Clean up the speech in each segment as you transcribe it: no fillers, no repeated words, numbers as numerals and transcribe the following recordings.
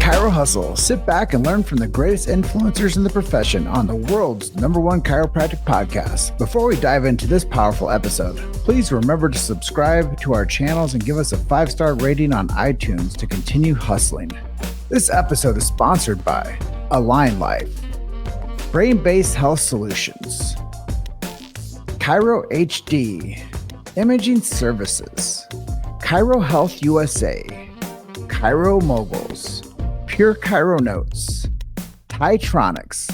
Chiro Hustle. Sit back and learn from the greatest influencers in the profession on the world's #1 chiropractic podcast. Before we dive into this powerful episode, please remember to subscribe to our channels and give us a 5-star rating on iTunes to continue hustling. This episode is sponsored by Align Life, Brain-Based Health Solutions, Chiro HD, Imaging Services, Chiro Health USA, Chiro Moguls, Pure Chiro Notes, Titronics,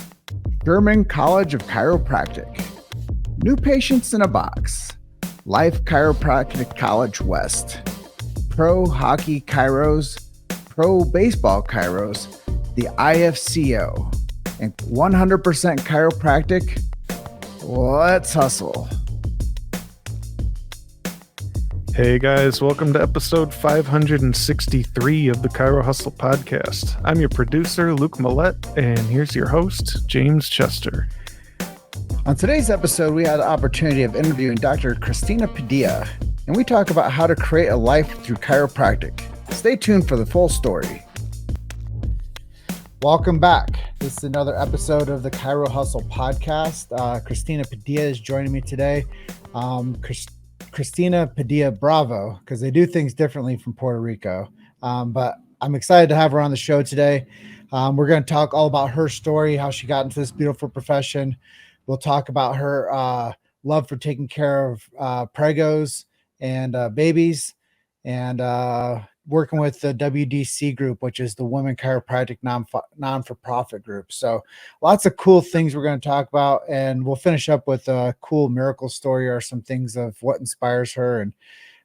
German College of Chiropractic, New Patients in a Box, Life Chiropractic College West, Pro Hockey Chiros, Pro Baseball Chiros, the IFCO, and 100% Chiropractic. Let's hustle. Hey guys, welcome to episode 563 of the Chiro Hustle podcast. I'm your producer, Luke Millette, and here's your host, James Chester. On today's episode, we had the opportunity of interviewing Dr. Cristina Padilla, and we talk about how to create a life through chiropractic. Stay tuned for the full story. Welcome back. This is another episode of the Chiro Hustle podcast. Cristina Padilla is joining me today. Cristina Padilla Bravo, because they do things differently from Puerto Rico. But I'm excited to have her on the show today. We're going to talk all about her story, how she got into this beautiful profession. We'll talk about her love for taking care of pregos and babies, and working with the WDC group, which is the Women Chiropractic non-for-profit group. So lots of cool things we're going to talk about, and we'll finish up with a cool miracle story or some things of what inspires her. And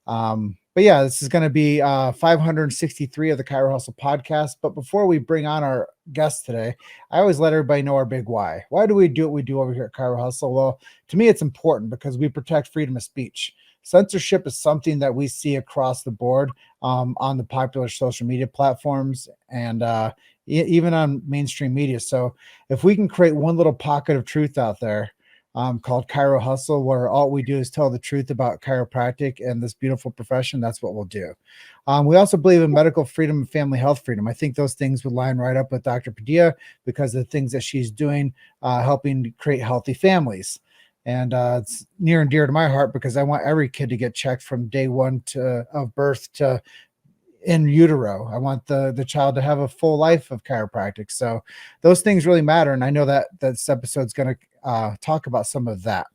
but yeah, this is going to be 563 of the Chiro Hustle podcast. But before we bring on our guest today, I always let everybody know our big why. Why do we do what we do over here at Chiro Hustle? Well, to me, it's important because we protect freedom of speech. Censorship is something that we see across the board on the popular social media platforms and even on mainstream media. So if we can create one little pocket of truth out there called Chiro Hustle, where all we do is tell the truth about chiropractic and this beautiful profession, that's what we'll do. We also believe in medical freedom and family health freedom. I think those things would line right up with Dr. Padilla because of the things that she's doing, helping create healthy families. And it's near and dear to my heart because I want every kid to get checked from day one of birth to in utero. I want the child to have a full life of chiropractic. So those things really matter. And I know that this episode's going to talk about some of that.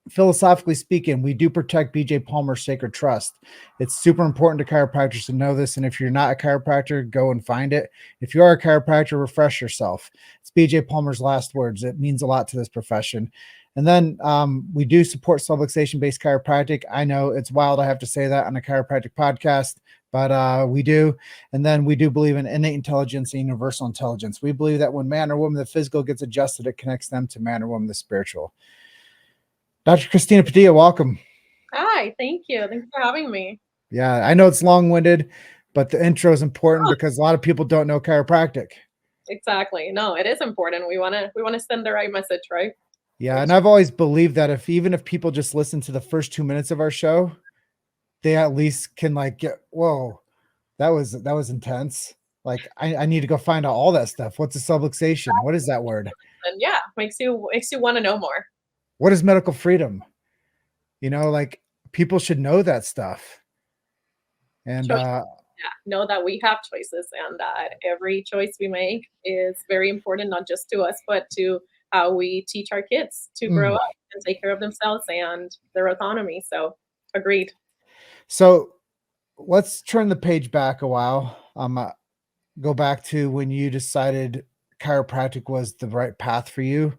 Philosophically speaking, we do protect BJ Palmer's sacred trust. It's super important to chiropractors to know this. And if you're not a chiropractor, go and find it. If you are a chiropractor, refresh yourself. It's BJ Palmer's last words. It means a lot to this profession. And then we do support subluxation-based chiropractic. I know it's wild I have to say that on a chiropractic podcast, but we do. And then we do believe in innate intelligence and universal intelligence. We believe that when man or woman, the physical gets adjusted, it connects them to man or woman, the spiritual. Dr. Cristina Padilla, welcome. Hi, thank you. Thanks for having me. Yeah, I know it's long-winded, but the intro is important because a lot of people don't know chiropractic. Exactly. No, it is important. We want to send the right message, right? Yeah, and I've always believed that even if people just listen to the first 2 minutes of our show, they at least can like get, whoa, that was intense. Like I need to go find out all that stuff. What's a subluxation? What is that word? And yeah, makes you want to know more. What is medical freedom? You know, like people should know that stuff. And know that we have choices and that every choice we make is very important, not just to us, but to how we teach our kids to grow up and take care of themselves and their autonomy. So agreed. So let's turn the page back a while. Go back to when you decided chiropractic was the right path for you.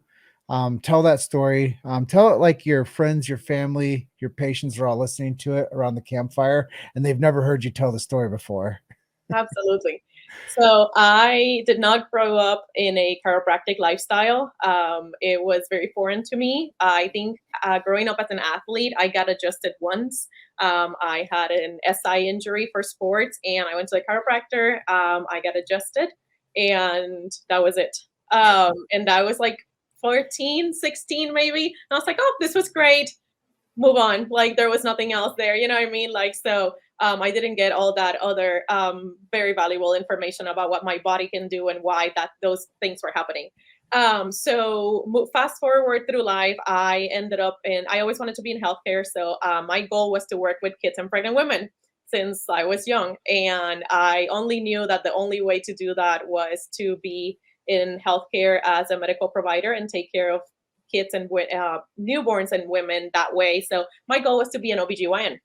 Tell that story. Tell it like your friends, your family, your patients are all listening to it around the campfire and they've never heard you tell the story before. Absolutely. So I did not grow up in a chiropractic lifestyle. It was very foreign to me. I think growing up as an athlete, I got adjusted once. I had an SI injury for sports and I went to the chiropractor. I got adjusted and that was it. And I was like 14, 16 maybe. And I was like, oh, this was great. Move on. Like there was nothing else there. You know what I mean? Like, so I didn't get all that other very valuable information about what my body can do and why those things were happening. So fast forward through life, I ended up I always wanted to be in healthcare. So my goal was to work with kids and pregnant women since I was young. And I only knew that the only way to do that was to be in healthcare as a medical provider and take care of kids and newborns and women that way. So my goal was to be an OBGYN.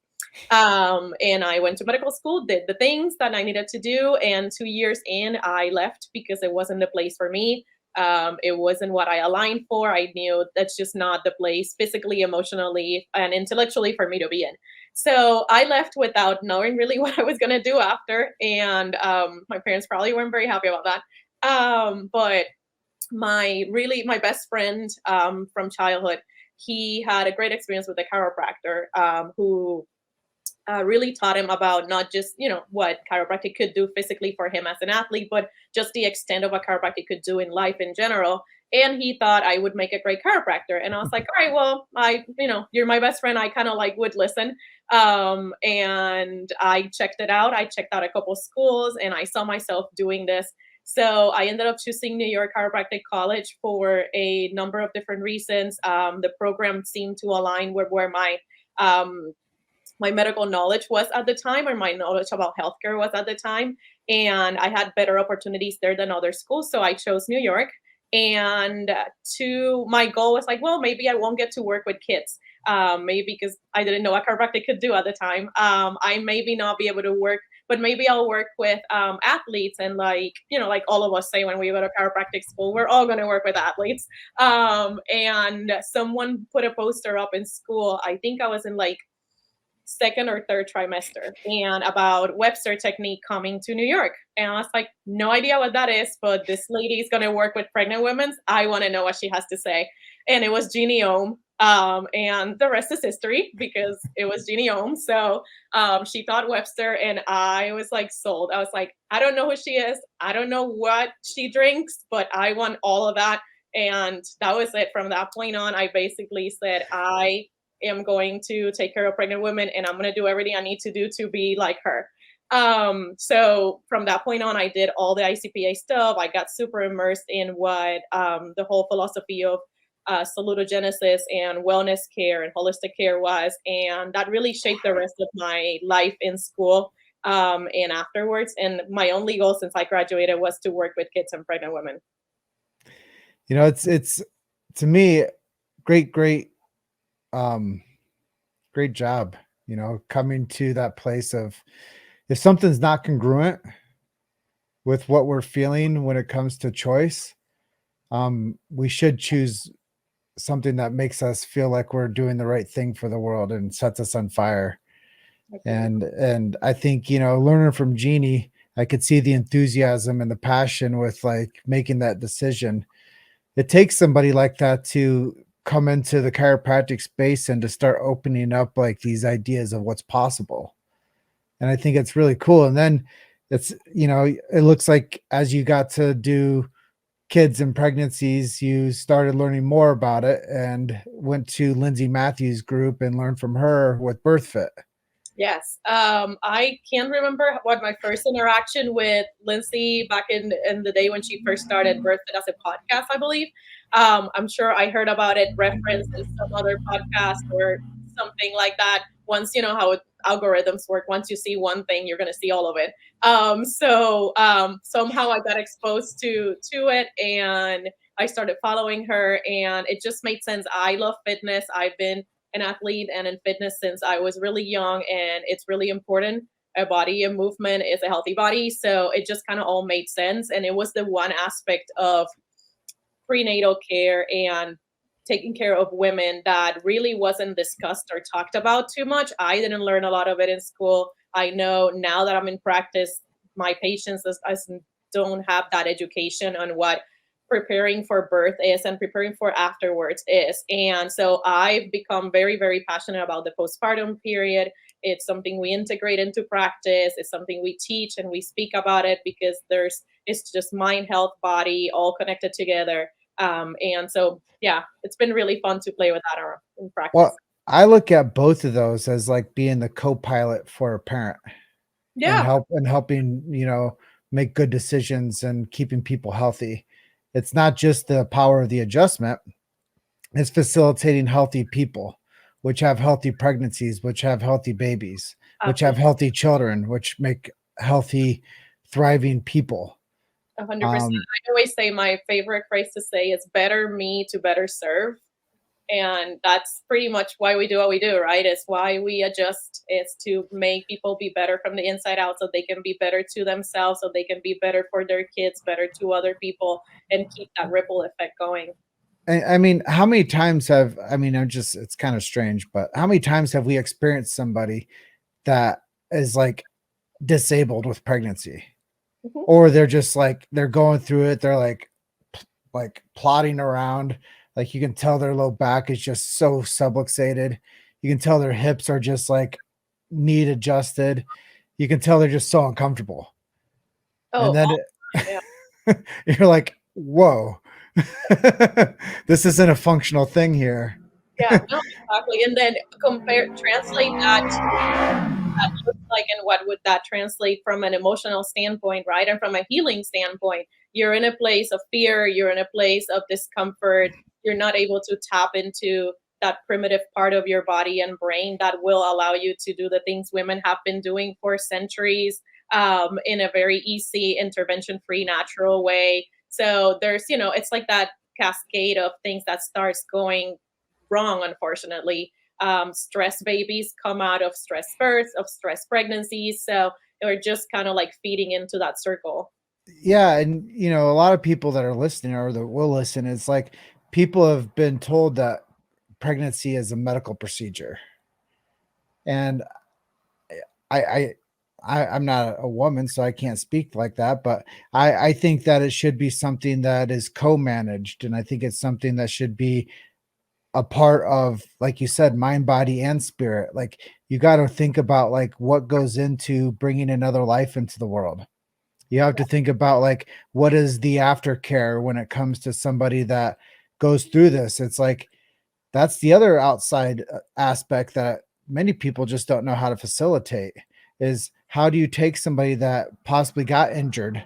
And I went to medical school, did the things that I needed to do. And 2 years in, I left because it wasn't the place for me. It wasn't what I aligned for. I knew that's just not the place physically, emotionally, and intellectually for me to be in. So I left without knowing really what I was going to do after. And my parents probably weren't very happy about that. But my best friend from childhood, he had a great experience with a chiropractor who really taught him about not just, what chiropractic could do physically for him as an athlete, but just the extent of what chiropractic could do in life in general. And he thought I would make a great chiropractor. And I was like, all right, well, you're my best friend. I kind of would listen. And I checked it out. I checked out a couple schools and I saw myself doing this. So I ended up choosing New York Chiropractic College for a number of different reasons. The program seemed to align with where my medical knowledge was at the time, or my knowledge about healthcare was at the time. And I had better opportunities there than other schools. So I chose New York. And my goal was well, maybe I won't get to work with kids. Maybe because I didn't know what chiropractic could do at the time. I maybe not be able to work, but maybe I'll work with athletes. And like all of us say when we go to chiropractic school, we're all going to work with athletes. And someone put a poster up in school. I think I was in second or third trimester, and about Webster technique coming to New York. And I was like, no idea what that is, but this lady is going to work with pregnant women. I want to know what she has to say. And it was Jeannie Ohm. And the rest is history because it was Jeannie Ohm. So she taught Webster, and I was sold. I was like, I don't know who she is. I don't know what she drinks, but I want all of that. And that was it. From that point on, I basically said, I am going to take care of pregnant women, and I'm going to do everything I need to do to be like her. So from that point on, I did all the ICPA stuff. I got super immersed in what the whole philosophy of salutogenesis and wellness care and holistic care was. And that really shaped the rest of my life in school and afterwards. And my only goal since I graduated was to work with kids and pregnant women. It's to me, great job, coming to that place of, if something's not congruent with what we're feeling when it comes to choice, we should choose something that makes us feel like we're doing the right thing for the world and sets us on fire. Okay. And I think, learning from Jeannie, I could see the enthusiasm and the passion with making that decision. It takes somebody like that to come into the chiropractic space and to start opening up these ideas of what's possible. And I think it's really cool. And then it's, it looks like as you got to do kids and pregnancies, you started learning more about it and went to Lindsay Matthews' group and learned from her with Birthfit. Yes. I can't remember what my first interaction with Lindsay back in the day when she first started Birthfit as a podcast, I believe. I'm sure I heard about it referenced in some other podcast or something like that. Once you know how algorithms work, once you see one thing, you're going to see all of it. So somehow I got exposed to it, and I started following her, and it just made sense. I love fitness. I've been an athlete and in fitness since I was really young, and it's really important. A body and movement is a healthy body. So it just kind of all made sense. And it was the one aspect of prenatal care and taking care of women that really wasn't discussed or talked about too much. I didn't learn a lot of it in school. I know now that I'm in practice, my patients don't have that education on what preparing for birth is and preparing for afterwards is. And so I've become very, very passionate about the postpartum period. It's something we integrate into practice. It's something we teach and we speak about it because it's just mind, health, body, all connected together. And so, yeah, it's been really fun to play with that in practice. Well, I look at both of those as like being the co-pilot for a parent and Yeah, helping, make good decisions and keeping people healthy. It's not just the power of the adjustment, it's facilitating healthy people, which have healthy pregnancies, which have healthy babies, which have absolutely. healthy children, which make healthy, thriving people. 100%. Um, I always say my favorite phrase to say is better me to better serve. And that's pretty much why we do what we do, right? It's why we adjust, is to make people be better from the inside out so they can be better to themselves, so they can be better for their kids, better to other people, and keep that ripple effect going. I mean, how many times it's kind of strange, but how many times have we experienced somebody that is like disabled with pregnancy? Mhm. Or they're just like, they're going through it. They're like plodding around. Like you can tell their low back is just so subluxated. You can tell their hips are just like need adjusted. You can tell they're just so uncomfortable. Oh, And then all the time, yeah. you're like, whoa, this isn't a functional thing here. Yeah, no, exactly. And then translate that to that looks like, and what would that translate from an emotional standpoint, right? And from a healing standpoint, you're in a place of fear, you're in a place of discomfort, you're not able to tap into that primitive part of your body and brain that will allow you to do the things women have been doing for centuries, in a very easy, intervention free, natural way. So there's, it's like that cascade of things that starts going wrong, unfortunately. Stress babies come out of stress births, of stress pregnancies. So we're just kind of like feeding into that circle. Yeah. And, a lot of people that are listening or that will listen, it's like people have been told that pregnancy is a medical procedure. And I, I, I'm not a woman, so I can't speak like that, but I think that it should be something that is co-managed. And I think it's something that should be a part of, like you said, mind, body, and spirit. Like you got to think about like what goes into bringing another life into the world. You have to think about like what is the aftercare when it comes to somebody that goes through this. It's like that's the other outside aspect that many people just don't know how to facilitate is how do you take somebody that possibly got injured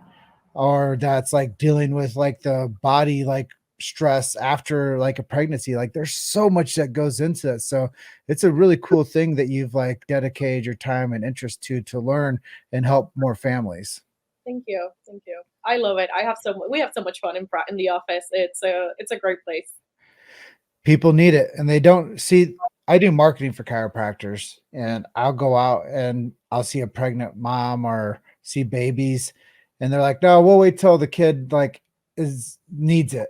or that's like dealing with like the body like stress after like a pregnancy. Like there's so much that goes into it. So it's a really cool thing that you've like dedicated your time and interest to learn and help more families. Thank you, thank you. I love it. We have so much fun in the office. It's a great place. People need it and they don't see. I do marketing for chiropractors and I'll go out and I'll see a pregnant mom or see babies and they're like, no, we'll wait till the kid like is needs it.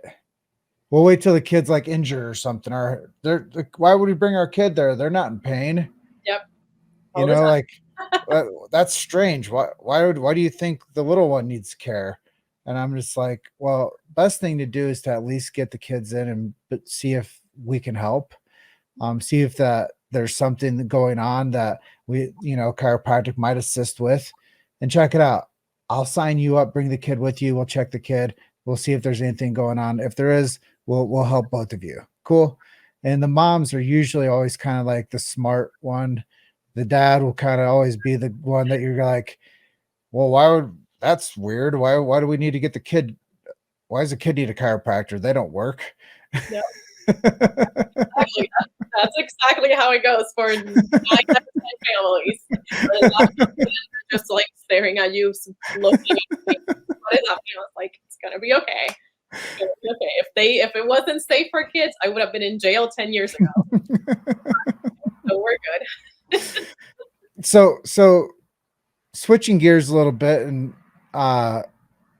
We'll wait till the kid's like injured or something. Or they're like, why would we bring our kid there? They're not in pain. Yep, all the Like time. that's strange. Why do you think the little one needs care? And I'm just like, well, best thing to do is to at least get the kids in and see if we can help. See if that there's something going on that we, chiropractic might assist with and check it out. I'll sign you up, bring the kid with you. We'll check the kid. We'll see if there's anything going on. If there is, we'll help both of you. Cool. And the moms are usually always kind of like the smart one. The dad will kind of always be the one that you're like, well, that's weird. Why do we need to get the kid? Why does the kid need a chiropractor? They don't work. Yep, exactly. That's exactly how it goes for 9 out of 10 families. A lot of people are just like staring at you, looking at you, what is happening? I was like, it's gonna be okay. It's gonna be okay. If it wasn't safe for kids, I would have been in jail 10 years ago. So we're good. So switching gears a little bit and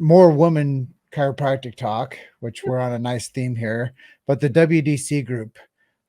more woman chiropractic talk, which we're on a nice theme here, but the WDC group.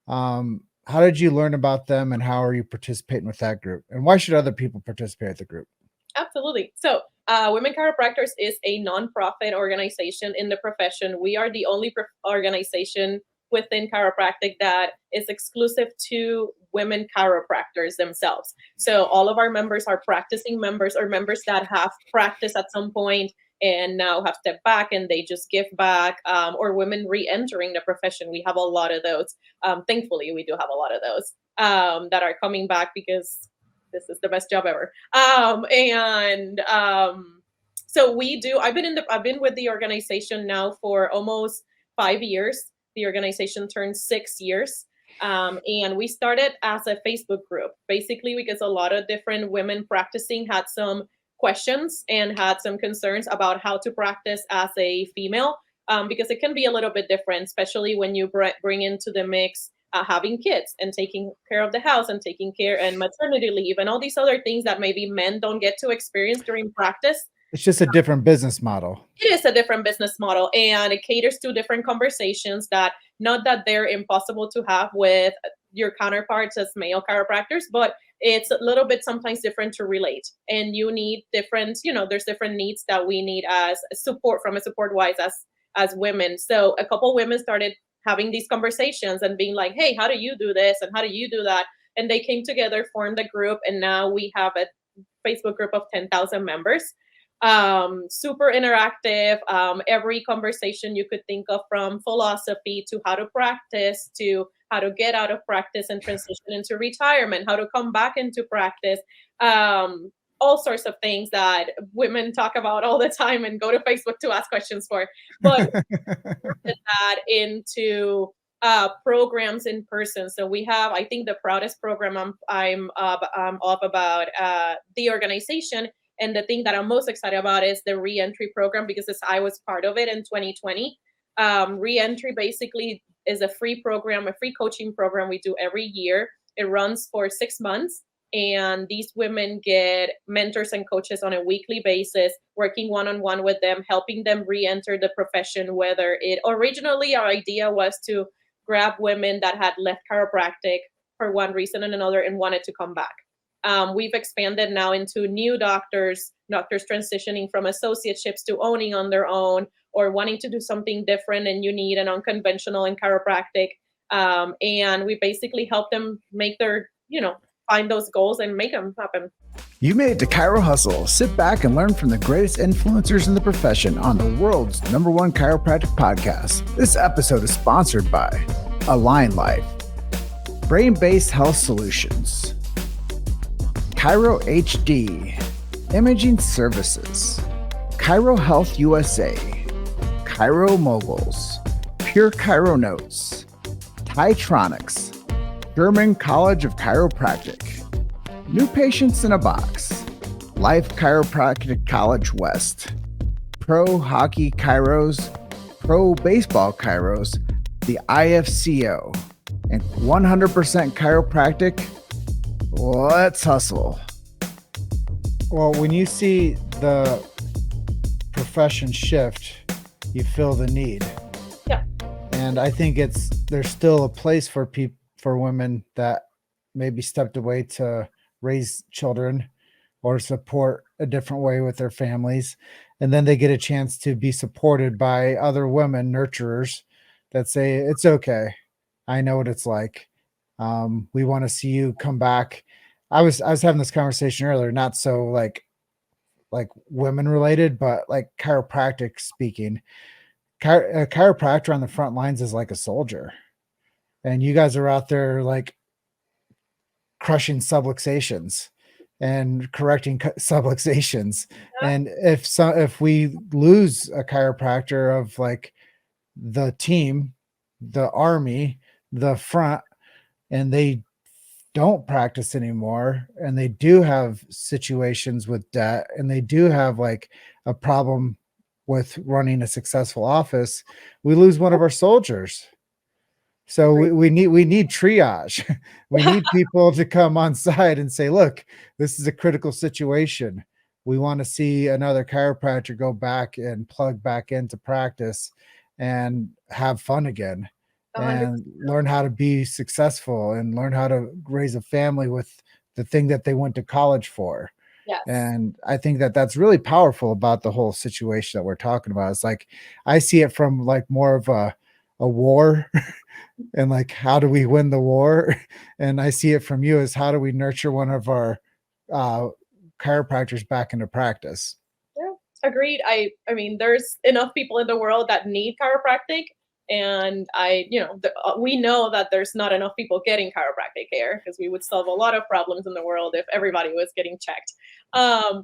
How did you learn about them and how are you participating with that group? And why should other people participate with the group? Absolutely. So, Women Chiropractors is a nonprofit organization in the profession. We are the only organization within chiropractic that is exclusive to women chiropractors themselves. So, all of our members are practicing members or members that have practiced at some point and now have stepped back and they just give back, or women re entering the profession. We have a lot of those. Thankfully, we do have a lot of those. that are coming back because this is the best job ever. So I've been with the organization now for almost 5 years. The organization turned 6 years. And we started as a Facebook group, basically because a lot of different women practicing had some questions and had some concerns about how to practice as a female, because it can be a little bit different, especially when you bring into the mix having kids and taking care of the house and taking care and maternity leave and all these other things that maybe men don't get to experience during practice. It's just a different business model. It is a different business model, and it caters to different conversations that not that they're impossible to have with your counterparts as male chiropractors, but it's a little bit sometimes different to relate. And you need different, there's different needs that we need as support from a support wise as women. So a couple women started having these conversations and being like, hey, how do you do this? And how do you do that? And they came together, formed a group, and now we have a Facebook group of 10,000 members. Super interactive. Every conversation you could think of, from philosophy to how to practice, to how to get out of practice and transition into retirement, how to come back into practice. All sorts of things that women talk about all the time and go to Facebook to ask questions for. But that into programs in person. So we have, I think, the proudest program I'm up about the organization. And the thing that I'm most excited about is the reentry program, because I was part of it in 2020. Reentry basically is a free program, a free coaching program we do every year. It runs for 6 months. And these women get mentors and coaches on a weekly basis, working one-on-one with them, helping them re-enter the profession. Whether originally our idea was to grab women that had left chiropractic for one reason and another and wanted to come back. We've expanded now into new doctors transitioning from associateships to owning on their own, or wanting to do something different and unique and unconventional in chiropractic. And we basically help them make their, find those goals and make them happen. You made it to Chiro Hustle. Sit back and learn from the greatest influencers in the profession on the world's #1 chiropractic podcast. This episode is sponsored by Align Life, Brain-Based Health Solutions, Chiro HD, Imaging Services, Chiro Health USA, Chiro Moguls, Pure Chiro Notes, Titronics, German College of Chiropractic, New Patients in a Box, Life Chiropractic College West, Pro Hockey Chiros, Pro Baseball Chiros, the IFCO, and 100% Chiropractic. Let's hustle. Well, when you see the profession shift, you feel the need. Yeah. And I think there's still a place for women that maybe stepped away to raise children or support a different way with their families. And then they get a chance to be supported by other women, nurturers, that say, it's okay. I know what it's like. We want to see you come back. I was having this conversation earlier, not so like women related, but like chiropractic speaking. A chiropractor on the front lines is like a soldier. And you guys are out there like crushing subluxations and correcting subluxations. Yeah. And if we lose a chiropractor of like the team, the army, the front, and they don't practice anymore, and they do have situations with debt, and they do have like a problem with running a successful office, we lose one of our soldiers. So we need triage. We need people to come on side and say, look, this is a critical situation. We want to see another chiropractor go back and plug back into practice and have fun again. 100%. And learn how to be successful and learn how to raise a family with the thing that they went to college for. Yes. And I think that that's really powerful about the whole situation that we're talking about. It's like, I see it from like more of a war and like, how do we win the war? And I see it from you as how do we nurture one of our chiropractors back into practice? Yeah, agreed. I mean, there's enough people in the world that need chiropractic. And we know that there's not enough people getting chiropractic care, because we would solve a lot of problems in the world if everybody was getting checked.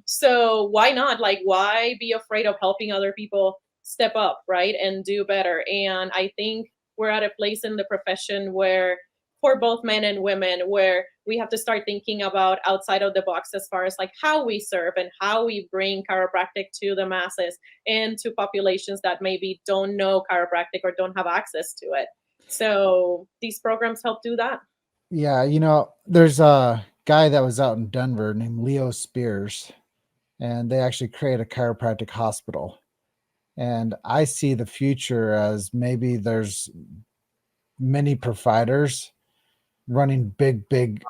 So why not? Like, why be afraid of helping other people step up, right, and do better? And I think we're at a place in the profession where, for both men and women, where we have to start thinking about outside of the box as far as like how we serve and how we bring chiropractic to the masses and to populations that maybe don't know chiropractic or don't have access to it. So these programs help do that. Yeah, there's a guy that was out in Denver named Leo Spears, and they actually create a chiropractic hospital. And I see the future as maybe there's many providers running big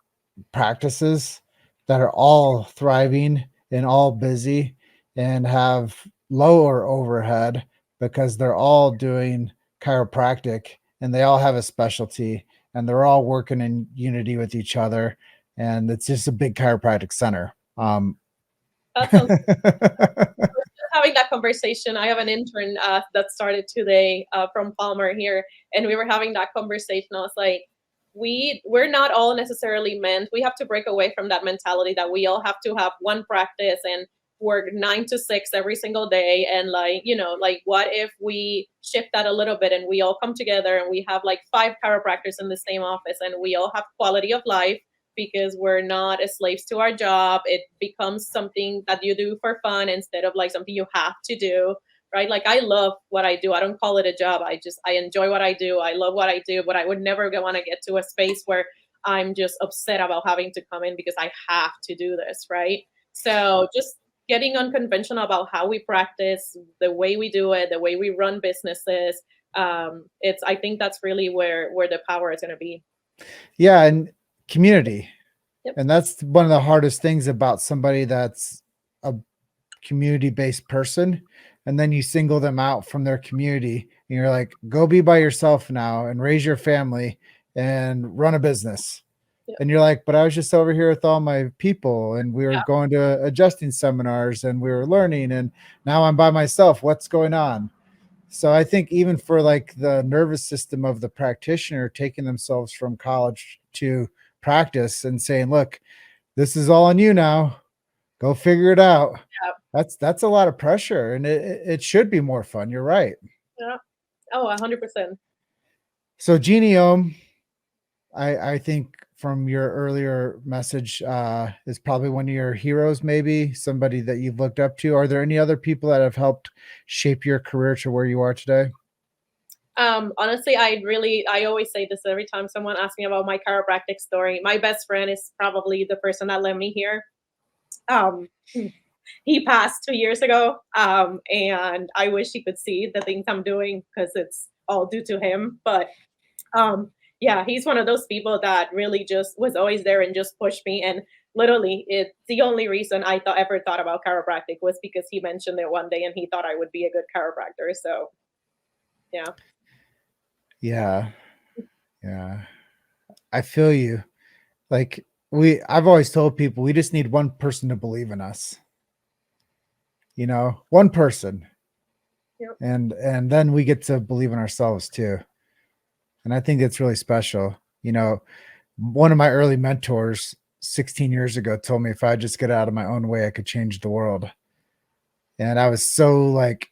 practices that are all thriving and all busy and have lower overhead because they're all doing chiropractic and they all have a specialty and they're all working in unity with each other, and it's just a big chiropractic center. That sounds having that conversation. I have an intern that started today from Palmer here, and we were having that conversation. I was like, we're not all necessarily meant. We have to break away from that mentality that we all have to have one practice and work 9 to 6 every single day. And like what if we shift that a little bit and we all come together and we have like 5 chiropractors in the same office and we all have quality of life, because we're not as slaves to our job. It becomes something that you do for fun instead of like something you have to do, right? Like, I love what I do. I don't call it a job. I enjoy what I do. I love what I do, but I would never want to get to a space where I'm just upset about having to come in because I have to do this, right? So just getting unconventional about how we practice, the way we do it, the way we run businesses. I think that's really where the power is going to be. Yeah, and community. Yep. And that's one of the hardest things about somebody that's a community-based person. And then you single them out from their community and you're like, go be by yourself now and raise your family and run a business. Yep. And you're like, but I was just over here with all my people and we were Yeah. going to adjusting seminars and we were learning, and now I'm by myself. What's going on? So I think even for like the nervous system of the practitioner taking themselves from college to practice and saying, look, this is all on you now, go figure it out. Yeah. That's a lot of pressure, and it should be more fun. You're right. Yeah. Oh, 100%. So Genome, I think from your earlier message, is probably one of your heroes, maybe somebody that you've looked up to. Are there any other people that have helped shape your career to where you are today? Honestly, I always say this every time someone asks me about my chiropractic story. My best friend is probably the person that led me here. He passed 2 years ago. And I wish he could see the things I'm doing because it's all due to him. But yeah, he's one of those people that really just was always there and just pushed me. And literally, it's the only reason I ever thought about chiropractic was because he mentioned it one day and he thought I would be a good chiropractor. So yeah. Yeah. I feel you. Like I've always told people we just need one person to believe in us. One person. Yep. And then we get to believe in ourselves too. And I think it's really special. One of my early mentors 16 years ago told me if I just get out of my own way, I could change the world. And I was so like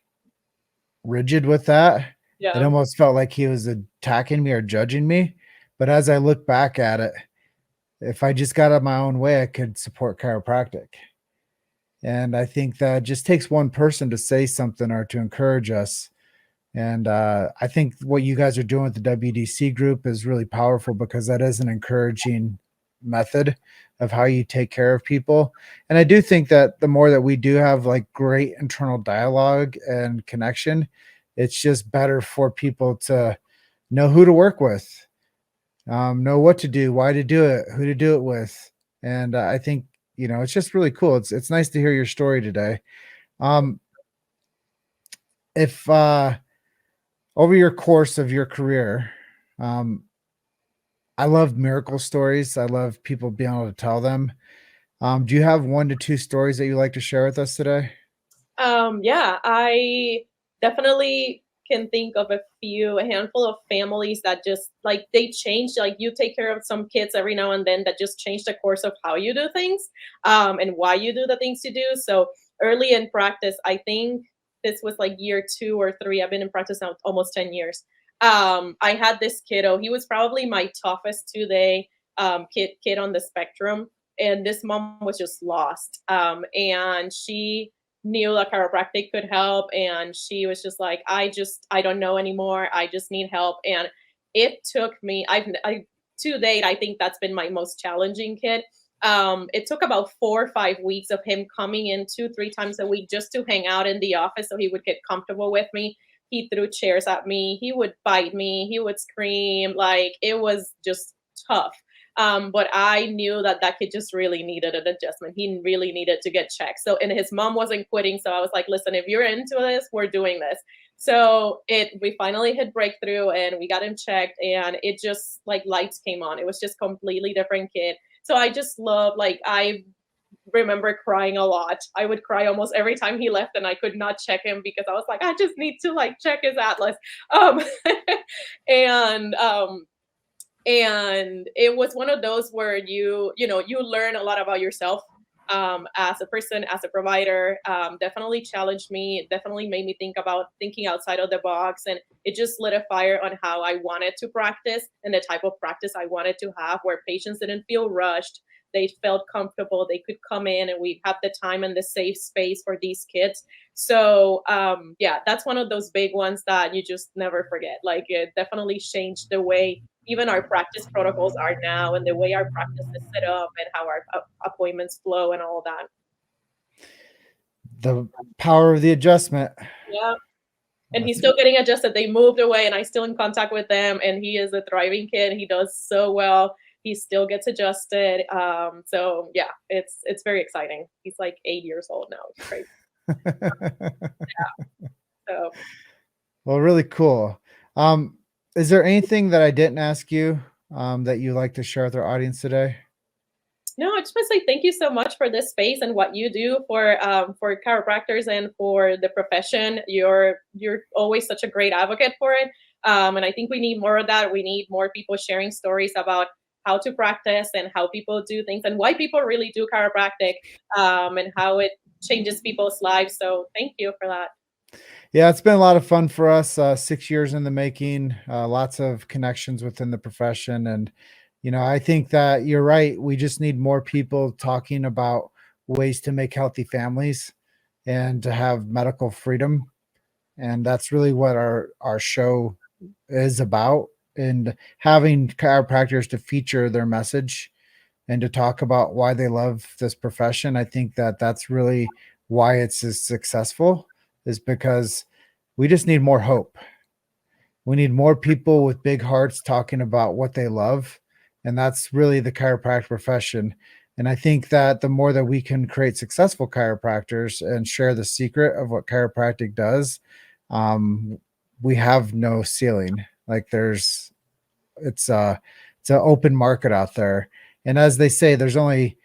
rigid with that. Yeah. It almost felt like he was attacking me or judging me. But as I look back at it, if I just got out of my own way, I could support chiropractic. And I think that just takes one person to say something or to encourage us. And I think what you guys are doing with the WDC group is really powerful because that is an encouraging method of how you take care of people. And I do think that the more that we do have like great internal dialogue and connection, it's just better for people to know who to work with, know what to do, why to do it, who to do it with. And I think, it's just really cool. It's nice to hear your story today. If over your course of your career, I love miracle stories. I love people being able to tell them. Do you have 1 to 2 stories that you'd like to share with us today? Yeah, I definitely can think of a a handful of families that just like they change, like you take care of some kids every now and then that just change the course of how you do things, and why you do the things you do. So early in practice, I think this was like year 2 or 3. I've been in practice now almost 10 years. I had this kiddo. He was probably my toughest today kid on the spectrum. And this mom was just lost. And she knew that chiropractic could help. And she was just like, I don't know anymore. I just need help. And it took me, to date, I think that's been my most challenging kid. It took about 4 or 5 weeks of him coming in 2, 3 times a week just to hang out in the office so he would get comfortable with me. He threw chairs at me. He would bite me. He would scream. Like it was just tough. But I knew that that kid just really needed an adjustment. He really needed to get checked. So, and his mom wasn't quitting. So I was like, listen, if you're into this, we're doing this. So we finally hit breakthrough and we got him checked and it just like lights came on. It was just completely different kid. So I just love, like, I remember crying a lot. I would cry almost every time he left and I could not check him because I was like, I just need to like check his atlas. Um, and, um, and it was one of those where you learn a lot about yourself as a person, as a provider. Definitely challenged me. It definitely made me think about thinking outside of the box, and it just lit a fire on how I wanted to practice and the type of practice I wanted to have, where patients didn't feel rushed. They felt comfortable. They could come in, and we have the time and the safe space for these kids. So yeah, that's one of those big ones that you just never forget. Like it definitely changed the way even our practice protocols are now and the way our practice is set up and how our appointments flow and all that. The power of the adjustment. Yeah. And he's still getting adjusted. They moved away and I'm still in contact with them. And he is a thriving kid. He does so well. He still gets adjusted. So yeah, it's very exciting. He's like 8 years old now. It's crazy. Yeah. So. Well, really cool. Is there anything that I didn't ask you that you'd like to share with our audience today? No, I just want to say thank you so much for this space and what you do for chiropractors and for the profession. You're always such a great advocate for it, and I think we need more of that. We need more people sharing stories about how to practice and how people do things and why people really do chiropractic, and how it changes people's lives. So thank you for that. Yeah, it's been a lot of fun for us. 6 years in the making, lots of connections within the profession. And, I think that you're right. We just need more people talking about ways to make healthy families and to have medical freedom. And that's really what our show is about. And having chiropractors to feature their message and to talk about why they love this profession. I think that that's really why it's as successful, is because we just need more hope. We need more people with big hearts talking about what they love. And that's really the chiropractic profession. And I think that the more that we can create successful chiropractors and share the secret of what chiropractic does, we have no ceiling. Like it's an open market out there. And as they say, there's only,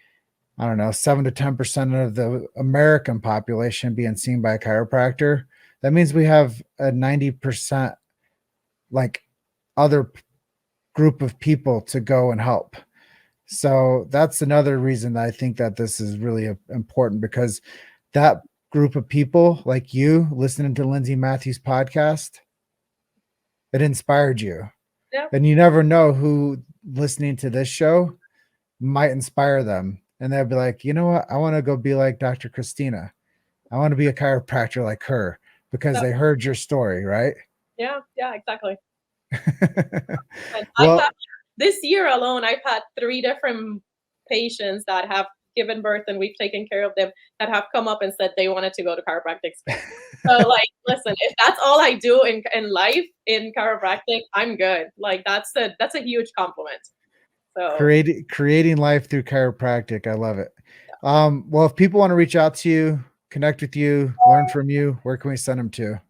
I don't know, 7 to 10% of the American population being seen by a chiropractor. That means we have a 90% like other group of people to go and help. So that's another reason that I think that this is really important, because that group of people like you listening to Lindsay Matthews' podcast, it inspired you. Yeah. And you never know who listening to this show might inspire them. And they'll be like, you know what? I want to go be like Dr. Christina. I want to be a chiropractor like her because they heard your story, right? Yeah, exactly. Well, this year alone, I've had 3 different patients that have given birth and we've taken care of them that have come up and said they wanted to go to chiropractic school. So like, listen, if that's all I do in life in chiropractic, I'm good. Like that's a huge compliment. So creating life through chiropractic. I love it. Yeah. Well, if people want to reach out to you, connect with you, learn from you, where can we send them to?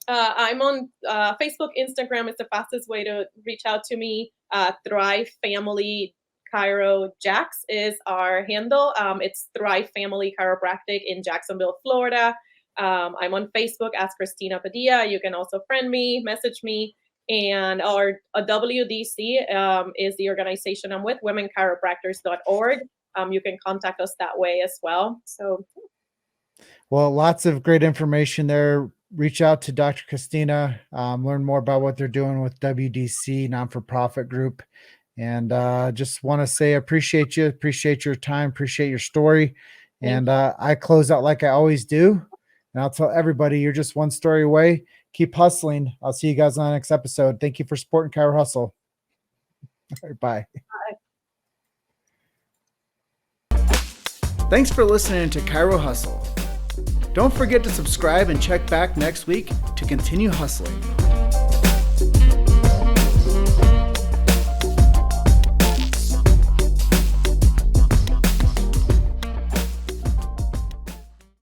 I'm on Facebook, Instagram is the fastest way to reach out to me. Thrive Family Chiro Jax is our handle. It's Thrive Family Chiropractic in Jacksonville, Florida. I'm on Facebook as Cristina Padilla. You can also friend me, message me. And our WDC is the organization I'm with, womenchiropractors.org. You can contact us that way as well. So, well, lots of great information there. Reach out to Dr. Christina, learn more about what they're doing with WDC, non-for-profit group. And just want to say, appreciate you, appreciate your time, appreciate your story. And I close out like I always do. And I'll tell everybody, you're just one story away. Keep hustling. I'll see you guys on the next episode. Thank you for supporting Chiro Hustle. All right, bye. Thanks for listening to Chiro Hustle. Don't forget to subscribe and check back next week to continue hustling.